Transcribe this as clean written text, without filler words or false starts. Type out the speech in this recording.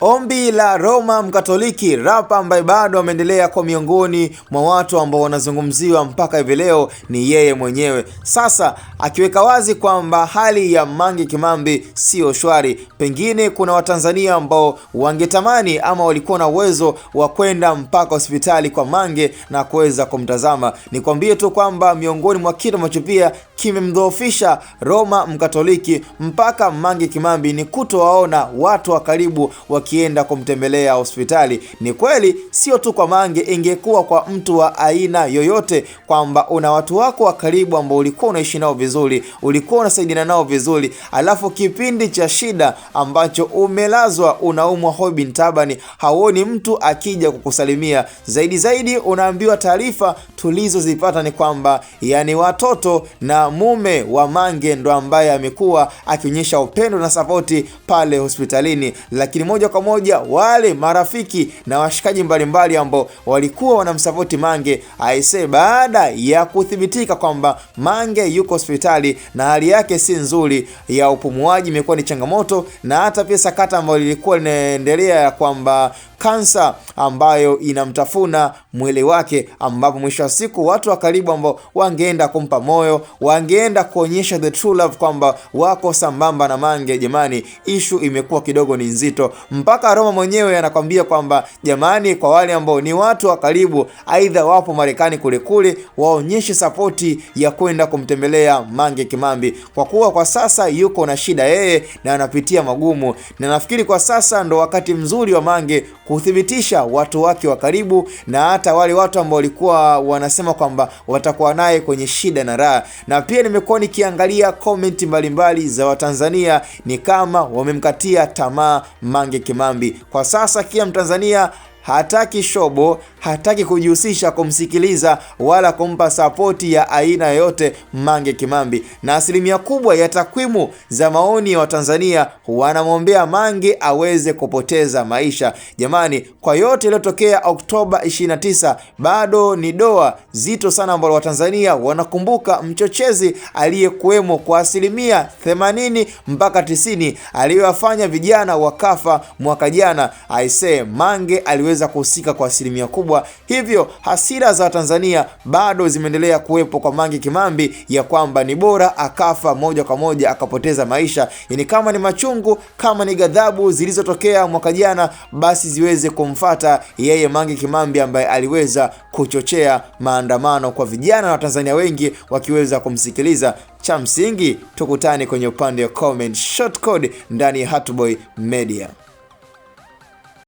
Ombi la Roma Mkatoliki, rapa ambaye bado ameendelea kwa miongoni mwa watu ambao wanazungumziwa mpaka hivi leo ni yeye mwenyewe. Sasa akiweka wazi kwamba hali ya Mange Kimambi sio shwari. Pengine kuna Watanzania ambao wangetamani ama walikuwa na uwezo wa kwenda mpaka hospitali kwa Mange na kuweza kumtazama. Nikwambie tu kwamba miongoni mwa kitu ambacho pia kimemdhoofisha Roma Mkatoliki mpaka Mange Kimambi ni kutowaona watu wa karibu wakienda kumtembelea hospitali. Ni kweli sio tu kwa Mange, ingekuwa kwa mtu wa aina yoyote, kwamba una watu wako wa karibu ambao ulikuwa unaishi nao vizuri, ulikuwa unasaidiana nao vizuri, alafu kipindi cha shida ambacho umelazwa unaumwa hoi bin tabani, hauoni mtu akija kukusalimia. Zaidi unaambiwa taarifa tulizozipata ni kwamba yani watoto na mume wa Mange ndo ambaye amekuwa akionyesha upendo na sapoti pale hospitalini, lakini moja kwa moja wale marafiki na washikaji mbalimbali ambao walikuwa wanamsapoti Mange, aise, baada ya kuthibitika kwamba Mange yuko hospitali na hali yake si nzuri, ya upumuaji imekuwa ni changamoto, na hata pia sakata ambayo lilikuwa linaendelea ya kwamba kansa ambayo inamtafuna mwili wake, ambapo mwisho wa siku watu wa karibu ambao wangeenda kumpa moyo, wangeenda kuonyesha the true love kwamba wako sambamba na Mange, jamani, issue imekuwa kidogo ni nzito. Mpaka Roma mwenyewe anakwambia kwamba jamani, kwa wale ambao ni watu wa karibu, aidha wapo Marekani kule, waonyeshe sapoti ya kwenda kumtembelea Mange Kimambi, kwa kuwa kwa sasa yuko na shida yeye na anapitia magumu, na nafikiri kwa sasa ndo wakati mzuri wa Mange kuthibitisha watu wake wa karibu, na hata wale watu ambao walikuwa wanasema kwamba watakuwa naye kwenye shida na raha. Na pia nimekuwa nikiangalia comment mbalimbali za Watanzania, ni kama wamemkatia tamaa Mange Kimambi. Kwa sasa kila Mtanzania hataki shobo, hataki kujihusisha kumsikiliza wala kumpa sapoti ya aina yoyote Mange Kimambi, na asilimia kubwa ya takwimu za maoni ya Watanzania wanamwombea Mange aweze kupoteza maisha. Jamani, kwa yote yaliyotokea Oktoba 29 bado ni doa zito sana ambalo Watanzania wanakumbuka mchochezi aliyekuwemo kwa asilimia 80 mpaka 90 aliyowafanya vijana wakafa mwaka jana. Aise, Mange aliweza kuhusika kwa asilimia kubwa, hivyo hasira za Tanzania bado zimeendelea kuwepo kwa Mange Kimambi ya kwamba ni bora akafa moja kwa moja akapoteza maisha. Yani kama ni machungu, kama ni ghadhabu zilizotokea mwaka jana, basi ziweze kumfata yeye Mange Kimambi ambaye aliweza kuchochea maandamano kwa vijana na Watanzania wengi wakiweza kumsikiliza. Cha msingi tukutane kwenye upande wa comment short code ndani ya Hatboy Media.